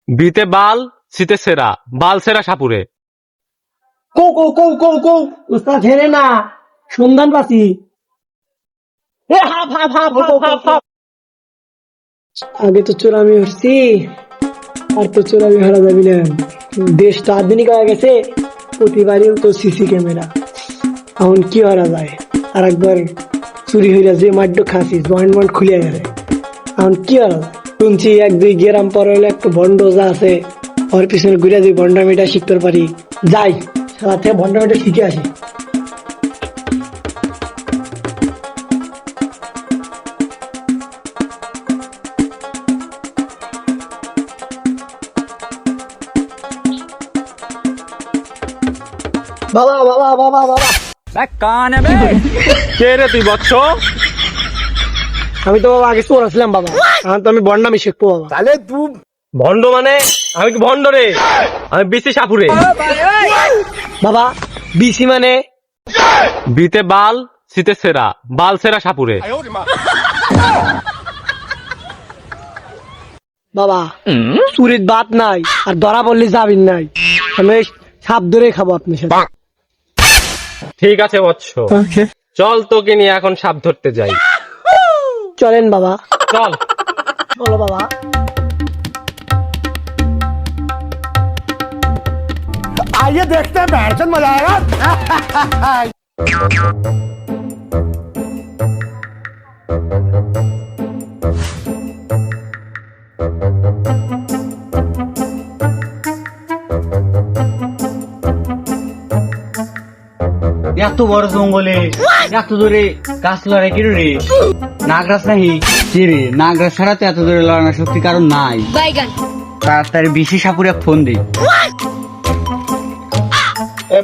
বিতে বাল শীতে সেরা বাল সেরা সাপুরে। কৌ কৌ কৌ কৌ কৌ উস্তাদ হেরে না সন্ধান পাচ্ছি। আগে তো চোরামি হচ্ছি আর তো চোরামি হারা যাবি না। দেশটা আধুনিক হয়ে গেছে, প্রতিবারই তো সিসি ক্যামেরা। এখন কি হারা যায়? আর একবার চুরি হইয়া যে মাড্ড খাসি জয়েন্ট খুলে গেলে এখন কি হারা যায়? শুনছি 1-2 গ্রাম পর হইলে একটু ভন্ড যা আছে ওর পিছনে ঘুরে যে ভন্ডামিটা শিখতে পারি। যাই সাথে ভন্ডামিটা শিখে আসি। বাবা বাবা বাবা বাবা কে রে তুই বৎস? আমি তো বাবা আগে চোর আসলাম বাবা, এখন তো আমি ভন্ডামি শিখবো বাবা। তাহলে তুই ভন্ড মানে? আমি কি ভন্ড রে? আমি বিসি সাপুরে। বাবা বিসি মানে? বিতে বাল শীতে সেরা বাল সেরা সাপুরে। বাবা চুরির বাত নাই আর ধরা বললে যাবিন নাই, আমি সাপ ধরে খাবো আপনার সাথে। ঠিক আছে বৎস, চল তোকে নিয়ে এখন সাপ ধরতে যাই। চলেন বাবা। চল চলো বাবা। आइए देखते हैं बैठन मजा आएगा। এত বড় জঙ্গলে এত দূরে গাছ লড়াই কি রে? নাগরাজ নাহি কি রে? নাগরাজ ছাড়া তো এত দূরে লড়ানোর শক্তি কারণ নাই। তাড়াতাড়ি বিশি সাপুরে ফোন দে।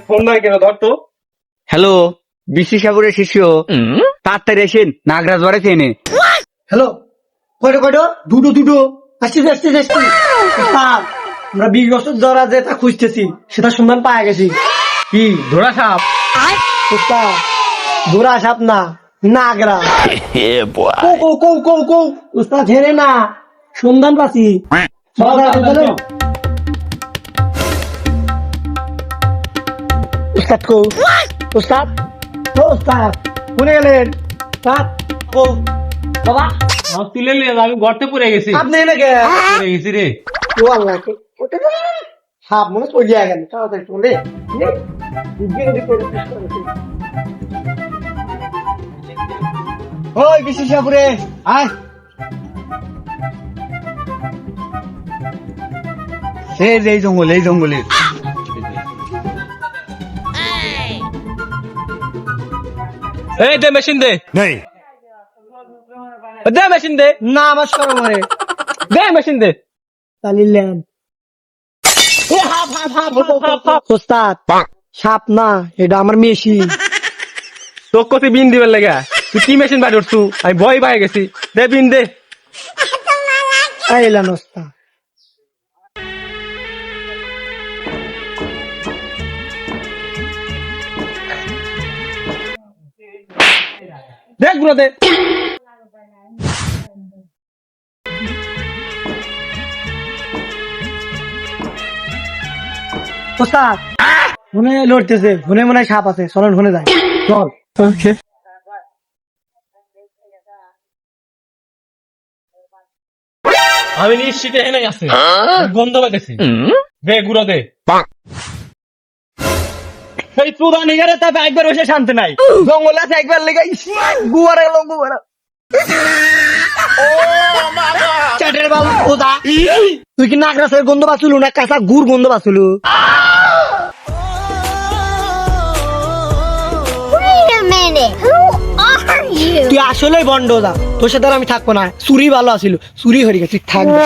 ফোন নাই কেন? ধর তো। হ্যালো, বিশি সাপুরের শিষ্য, তাড়াতাড়ি এসেন নাগরাজ বাড়িতে এনে। হ্যালো, কয়টো কয়টো? দুটো দুটো। আসছি আসছি আসছি। উস্তাদ, আমরা 20 বছর ধরা যেটা খুঁজতেছি সেটা সন্ধান পাওয়া গেছি। কি ধরা সাপ? উস্তাদ ধরা সাপ না, নাগরা। কৌ কৌ কৌ কৌ কৌ উস্তাদ হেরে না সন্ধান পাচ্ছি। উস্তাদ কৌ? উস্তাদ ও উস্তাদ কোনে গেলেন? উস্তাদ কৌ? বাবা তুলে নে, আমি গর্তে পড়ে গেছি। আপনি এনে কে? পড়ে গেছি রে। ও আল্লাহ, ওটা তো সাপ মনে চলিয়া গেল। তাড়াতাড়ি চলে ওই বিশি সাপুরে আয়। এই জঙ্গল, এই জঙ্গলে এই দে মেশিন দে। नहीं দে মেশিন দে। না নমস্কার মারে দে মেশিন দে। চালিলেন। ওস্তাদ সাপ না, এটা আমার মেশিন। তোর কত বিন দিবার লেগা? তুই কি মেশিন বাড়ি উঠছু? আমি ভয় পাই গেছি। দে বিন দে। আইলাম ওস্তাদ। দেখ গুলো দে। ওস্তাদ ফোনে লড়তেছে, ফোনে মনে হয় সাপ আছে, চলেন ফোনে যাই। চল। আমি নিশ্চিত এখানে আছে, গন্ধ পাইতেছি। দে গুলো দে। এই চুদা নিগারে তবে একবার বসে শান্তি নাই। জঙ্গল আছে একবার লেগাই গুয়ারে গেল গুয়ারা। চ্যাটের বাবু ওদা, তুই কি নাগরাসের গন্ধ পাচ্ছিলু না কাঁচা গুড় গন্ধ পাচ্ছিলু? Wait a minute. Who are you? তুই আসলেই বন্ড দা, তোর সাথে আর আমি থাকবো না। চুরি ভালো আছিল, চুরি হয়ে গেছে, থাকবে।